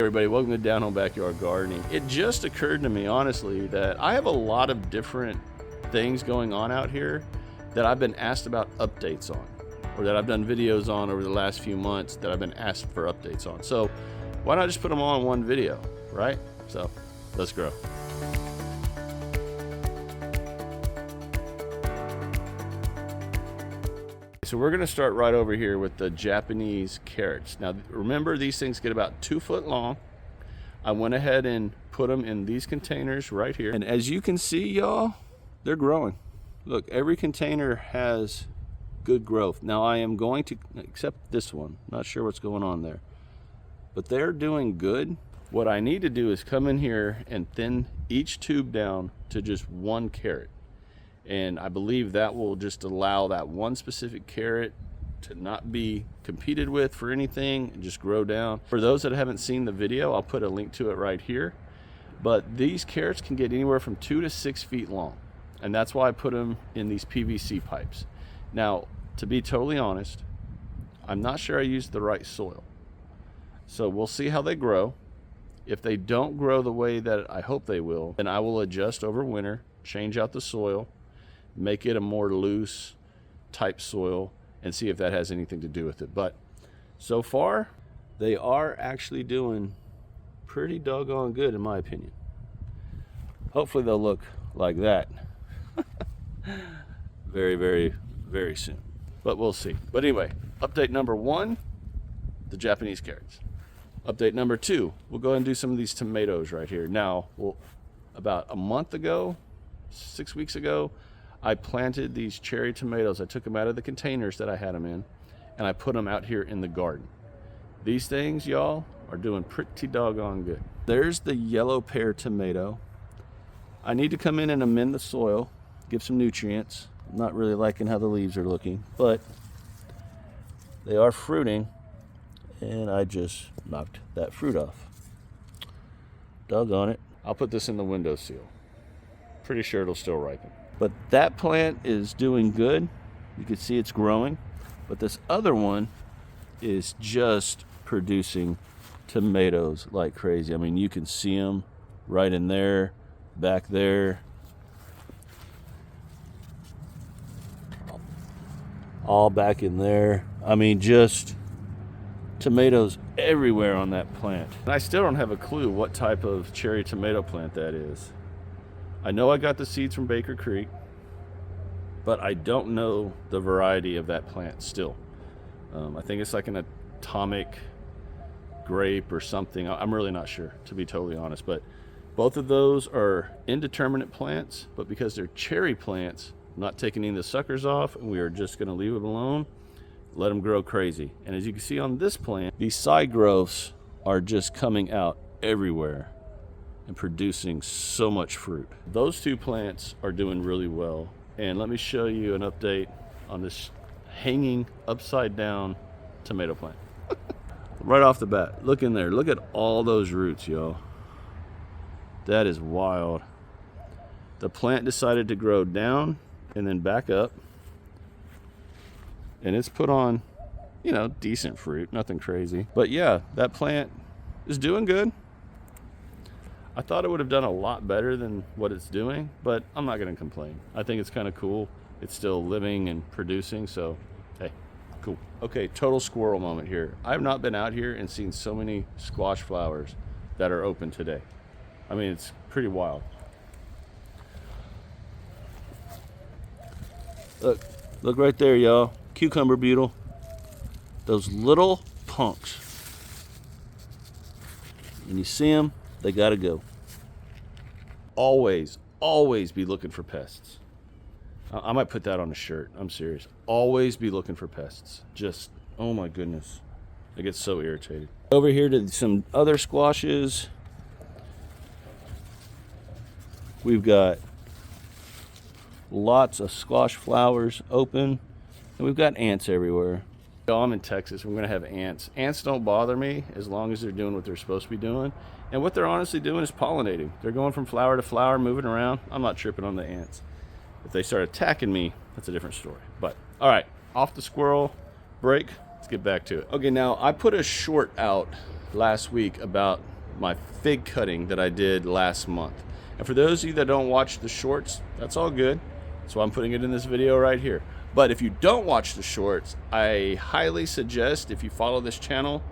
everybody, welcome to Down Home Backyard Gardening. It just occurred to me, honestly, that I have a lot of different things going on out here that I've been asked about updates on, or that I've done videos on over the last few months that I've been asked for updates on. So why not just put them all in one video, right? So let's grow. So we're going to start right over here with the Japanese carrots. Now remember, these things get about 2 foot long. I went ahead and put them in these containers right here. And as you can see, y'all, they're growing. Look, every container has good growth. Now I am going to, except this one, not sure what's going on there, but they're doing good. What I need to do is come in here and thin each tube down to just 1 carrot. And I believe that will just allow that one specific carrot to not be competed with for anything and just grow down. For those that haven't seen the video, I'll put a link to it right here. But these carrots can get anywhere from 2 to 6 feet long. And that's why I put them in these PVC pipes. Now, to be totally honest, I'm not sure I used the right soil. So we'll see how they grow. If they don't grow the way that I hope they will, then I will adjust over winter, change out the soil, make it a more loose type soil, and see if that has anything to do with it. But so far, they are actually doing pretty doggone good, in my opinion. Hopefully they'll look like that very, very, very soon. But we'll see. But anyway, update number 1, the Japanese carrots. Update number 2, we'll go ahead and do some of these tomatoes right here. Now, about a month ago, 6 weeks ago, I planted these cherry tomatoes. I took them out of the containers that I had them in, and I put them out here in the garden. These things, y'all, are doing pretty doggone good. There's the yellow pear tomato. I need to come in and amend the soil, give some nutrients. I'm not really liking how the leaves are looking, but they are fruiting, and I just knocked that fruit off. Doggone it. I'll put this in the windowsill. Pretty sure it'll still ripen. But that plant is doing good. You can see it's growing. But this other one is just producing tomatoes like crazy. I mean, you can see them right in there, back there. All back in there. I mean, just tomatoes everywhere on that plant. And I still don't have a clue what type of cherry tomato plant that is. I know I got the seeds from Baker Creek, but I don't know the variety of that plant still. I think it's like an atomic grape or something. I'm really not sure, to be totally honest. But both of those are indeterminate plants, but because they're cherry plants, I'm not taking any of the suckers off, and we are just gonna leave them alone, let them grow crazy. And as you can see on this plant, these side growths are just coming out everywhere and producing so much fruit. Those 2 plants are doing really well. And let me show you an update on this hanging upside down tomato plant. Right off the bat, look in there. Look at all those roots, y'all. That is wild. The plant decided to grow down and then back up. And it's put on, you know, decent fruit, nothing crazy. But yeah, that plant is doing good. I thought it would have done a lot better than what it's doing, but I'm not going to complain. I think it's kind of cool. It's still living and producing, so hey, cool. Okay, total squirrel moment here. I've not been out here and seen so many squash flowers that are open today. I mean, it's pretty wild. Look right there, y'all. Cucumber beetle. Those little punks. When you see them, they gotta go. Always be looking for pests. I might put that on a shirt. I'm serious. Always be looking for pests. Just, oh my goodness. I get so irritated. Over here to some other squashes. We've got lots of squash flowers open, and we've got ants everywhere. I'm in Texas. We're going to have ants. Ants don't bother me as long as they're doing what they're supposed to be doing. And what they're honestly doing is pollinating. They're going from flower to flower, moving around. I'm not tripping on the ants. If they start attacking me, that's a different story. But all right, off the squirrel break. Let's get back to it. Okay, now I put a short out last week about my fig cutting that I did last month. And for those of you that don't watch the shorts, that's all good. That's why I'm putting it in this video right here. But if you don't watch the shorts, I highly suggest, if you follow this channel,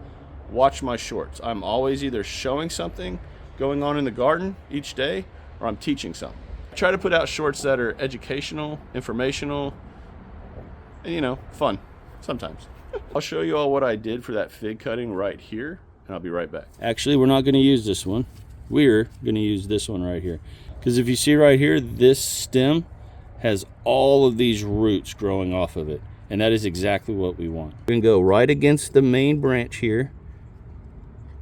watch my shorts. I'm always either showing something going on in the garden each day, or I'm teaching something. I try to put out shorts that are educational, informational, and, you know, fun sometimes. I'll show you all what I did for that fig cutting right here, and I'll be right back. Actually, we're not going to use this one. We're going to use this one right here. Because if you see right here, this stem has all of these roots growing off of it. And that is exactly what we want. We're going to go right against the main branch here.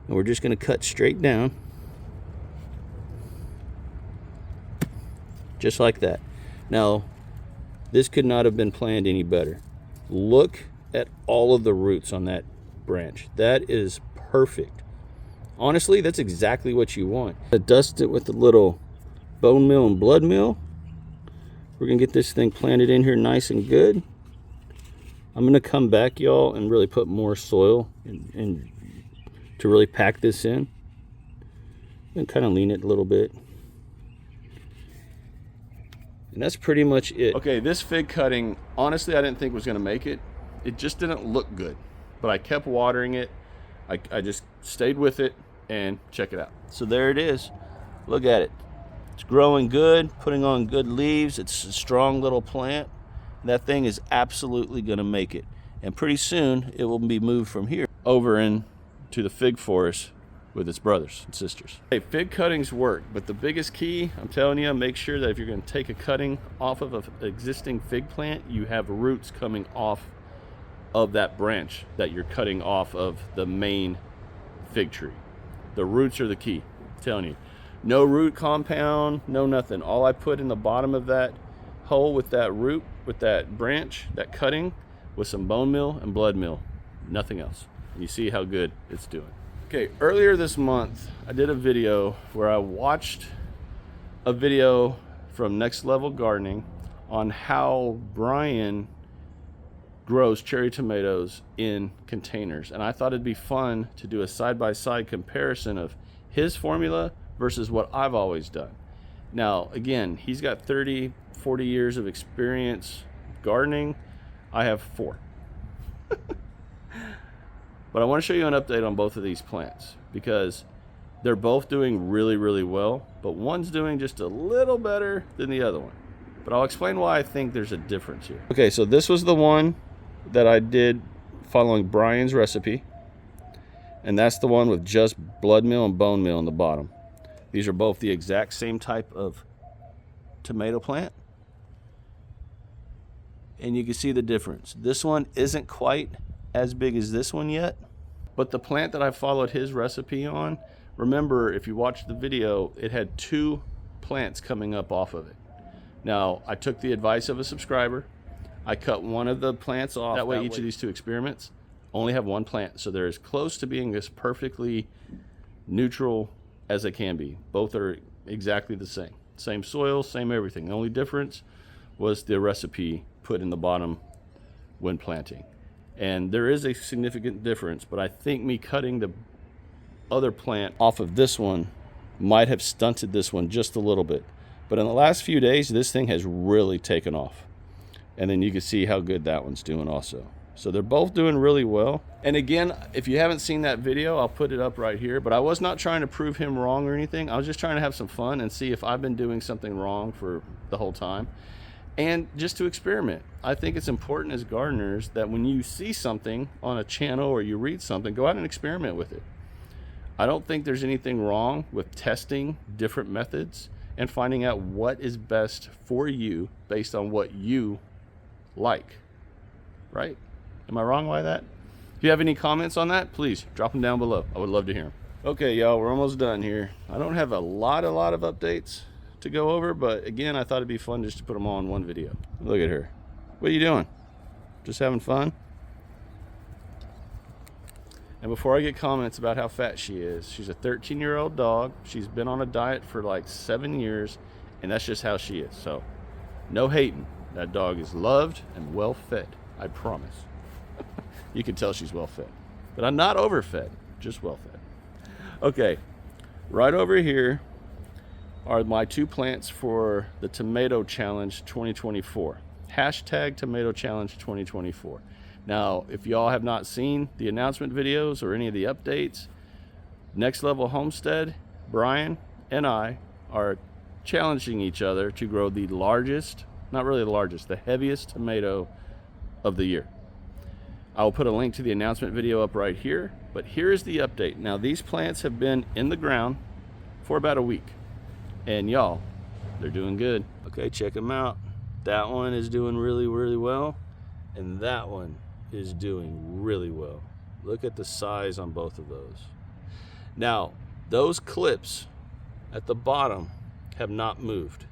And we're just going to cut straight down. Just like that. Now, this could not have been planned any better. Look at all of the roots on that branch. That is perfect. Honestly, that's exactly what you want. Dust it with a little bone meal and blood meal. We're gonna get this thing planted in here nice and good. I'm gonna come back, y'all, and really put more soil and to really pack this in. And kind of lean it a little bit. And that's pretty much it. Okay, this fig cutting, honestly, I didn't think was gonna make it. It just didn't look good. But I kept watering it. I just stayed with it, and check it out. So there it is. Look at it. It's growing good, putting on good leaves. It's a strong little plant. That thing is absolutely gonna make it. And pretty soon, it will be moved from here over into the fig forest with its brothers and sisters. Hey, fig cuttings work, but the biggest key, I'm telling you, make sure that if you're gonna take a cutting off of an existing fig plant, you have roots coming off of that branch that you're cutting off of the main fig tree. The roots are the key, I'm telling you. No root compound, no nothing. All I put in the bottom of that hole with that root, with that branch, that cutting, was some bone meal and blood meal, nothing else. And you see how good it's doing. Okay, earlier this month, I did a video where I watched a video from Next Level Gardening on how Brian grows cherry tomatoes in containers. And I thought it'd be fun to do a side-by-side comparison of his formula versus what I've always done. Now, again, he's got 30, 40 years of experience gardening. I have 4. But I want to show you an update on both of these plants because they're both doing really, really well, but one's doing just a little better than the other one. But I'll explain why I think there's a difference here. Okay, so this was the one that I did following Brian's recipe, and that's the one with just blood meal and bone meal on the bottom. These are both the exact same type of tomato plant, and you can see the difference. This one isn't quite as big as this one yet, but the plant that I followed his recipe on, remember, if you watched the video, it had 2 plants coming up off of it. Now, I took the advice of a subscriber. I cut one of the plants off. That way each of these 2 experiments only have 1 plant. So they're as close to being as perfectly neutral as they can be. Both are exactly the same. Same soil, same everything. The only difference was the recipe put in the bottom when planting. And there is a significant difference, but I think me cutting the other plant off of this one might have stunted this one just a little bit. But in the last few days, this thing has really taken off. And then you can see how good that one's doing also. So they're both doing really well. And again, if you haven't seen that video, I'll put it up right here. But I was not trying to prove him wrong or anything. I was just trying to have some fun and see if I've been doing something wrong for the whole time. And just to experiment. I think it's important as gardeners that when you see something on a channel or you read something, go out and experiment with it. I don't think there's anything wrong with testing different methods and finding out what is best for you based on what you like, right? Am I wrong by that? If you have any comments on that, please drop them down below. I would love to hear them. Okay, y'all, we're almost done here. I don't have a lot of updates to go over, but again, I thought it'd be fun just to put them all in one video. Look at her. What are you doing? Just having fun? And before I get comments about how fat she is, she's a 13-year-old dog. She's been on a diet for like 7 years, and that's just how she is. So, no hating. That dog is loved and well fed, I promise. You can tell she's well fed. But I'm not overfed, just well fed. Okay, Right over here are my 2 plants for the Tomato Challenge 2024. Hashtag Tomato Challenge 2024. Now, if y'all have not seen the announcement videos or any of the updates, Next Level Homestead, Brian and I are challenging each other to grow the largest, not really the largest, the heaviest tomato of the year. I'll put a link to the announcement video up right here, but here is the update. Now, these plants have been in the ground for about a week, and y'all, they're doing good. Okay, check them out. That one is doing really, really well, and that one is doing really well. Look at the size on both of those. Now, those clips at the bottom have not moved,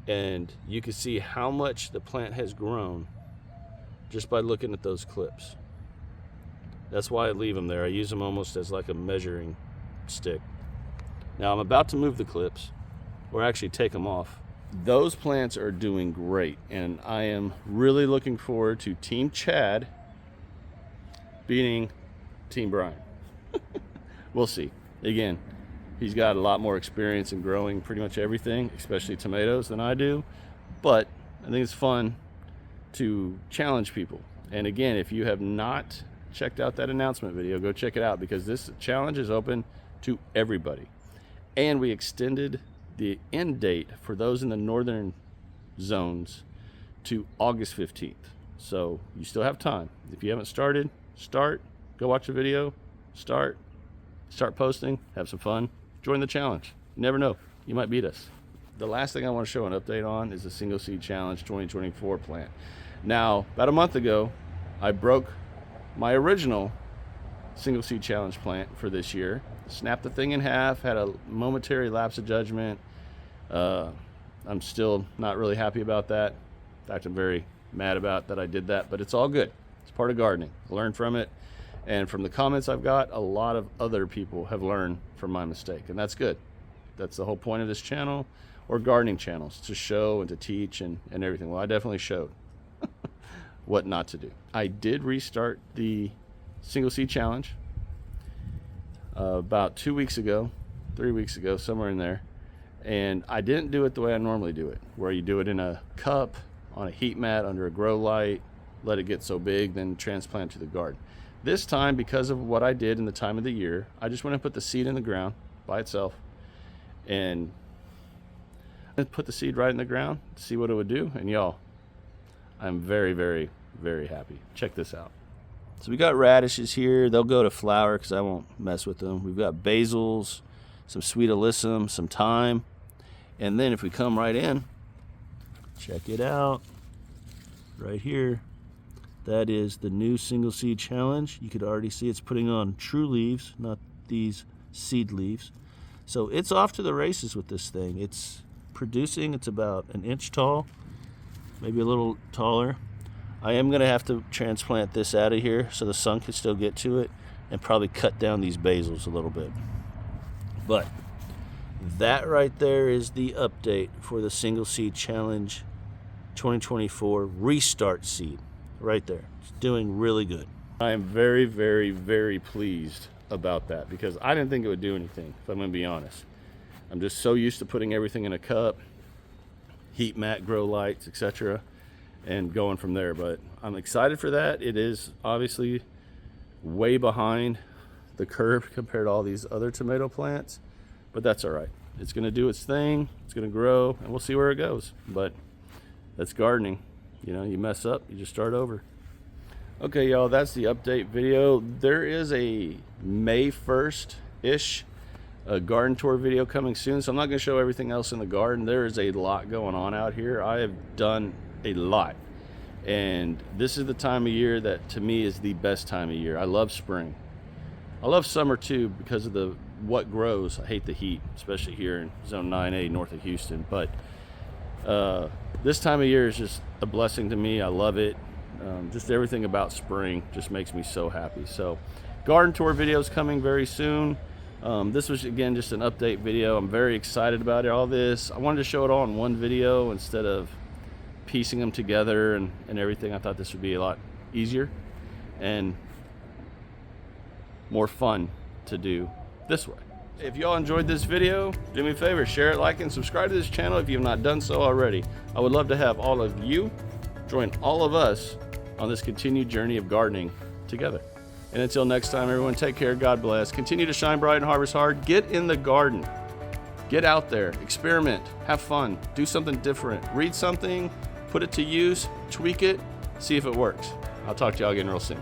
and you can see how much the plant has grown just by looking at those clips. That's why I leave them there. I use them almost as like a measuring stick. Now I'm about to move the clips, or actually take them off. Those plants are doing great, and I am really looking forward to Team Chad beating Team Brian. We'll see. Again, he's got a lot more experience in growing pretty much everything, especially tomatoes, than I do. But I think it's fun to challenge people. And again, if you have not checked out that announcement video, go check it out, because this challenge is open to everybody. And we extended the end date for those in the northern zones to August 15th. So you still have time. If you haven't started, start. Go watch the video. Start posting. Have some fun. Join the challenge. You never know. You might beat us. The last thing I want to show an update on is the Single Seed Challenge 2024 plant. Now, about a month ago, I broke my original Single Seed Challenge plant for this year. Snapped the thing in half, had a momentary lapse of judgment. I'm still not really happy about that. In fact, I'm very mad about that I did that, but it's all good. It's part of gardening. Learn from it. And from the comments I've got, a lot of other people have learned from my mistake, and that's good. That's the whole point of this channel, or gardening channels, to show and to teach and everything. Well, I definitely showed what not to do. I did restart the Single Seed Challenge about 2 weeks ago, 3 weeks ago, somewhere in there. And I didn't do it the way I normally do it, where you do it in a cup, on a heat mat, under a grow light, let it get so big, then transplant to the garden. This time, because of what I did in the time of the year, I just went and put the seed in the ground by itself, and put the seed right in the ground to see what it would do. And y'all, I'm very, very, very happy. Check this out. So we got radishes here. They'll go to flower because I won't mess with them. We've got basils, some sweet alyssum, some thyme. And then if we come right in, check it out. Right here, that is the new Single Seed Challenge. You could already see it's putting on true leaves, not these seed leaves. So it's off to the races with this thing. It's producing. It's about an inch tall, maybe a little taller. I am going to have to transplant this out of here so the sun can still get to it, and probably cut down these basils a little bit. But that right there is the update for the Single Seed Challenge 2024 restart seed. Right there. It's doing really good. I am very, very, very pleased about that, because I didn't think it would do anything, if I'm going to be honest. I'm just so used to putting everything in a cup, heat mat, grow lights, etc., and going from there. But I'm excited for that. It is obviously way behind the curve compared to all these other tomato plants, but that's all right. It's going to do its thing. It's going to grow, and we'll see where it goes. But that's gardening. You know, you mess up, you just start over. Okay, y'all, that's the update video. There is a May 1st-ish garden tour video coming soon, so I'm not going to show everything else in the garden. There is a lot going on out here. I have done a lot, and this is the time of year that to me is the best time of year. I love spring. I love summer too, because of what grows. I hate the heat, especially here in zone 9A north of Houston, but this time of year is just a blessing to me. I love it. Just everything about spring just makes me so happy. So garden tour videos coming very soon. This was, again, just an update video. I'm very excited about it, all this. I wanted to show it all in one video instead of piecing them together and everything. I thought this would be a lot easier and more fun to do this way. If y'all enjoyed this video, do me a favor, share it, like, and subscribe to this channel if you have not done so already. I would love to have all of you join all of us on this continued journey of gardening together. And until next time, everyone, take care, God bless. Continue to shine bright and harvest hard. Get in the garden. Get out there, experiment, have fun, do something different. Read something, put it to use, tweak it, see if it works. I'll talk to y'all again real soon.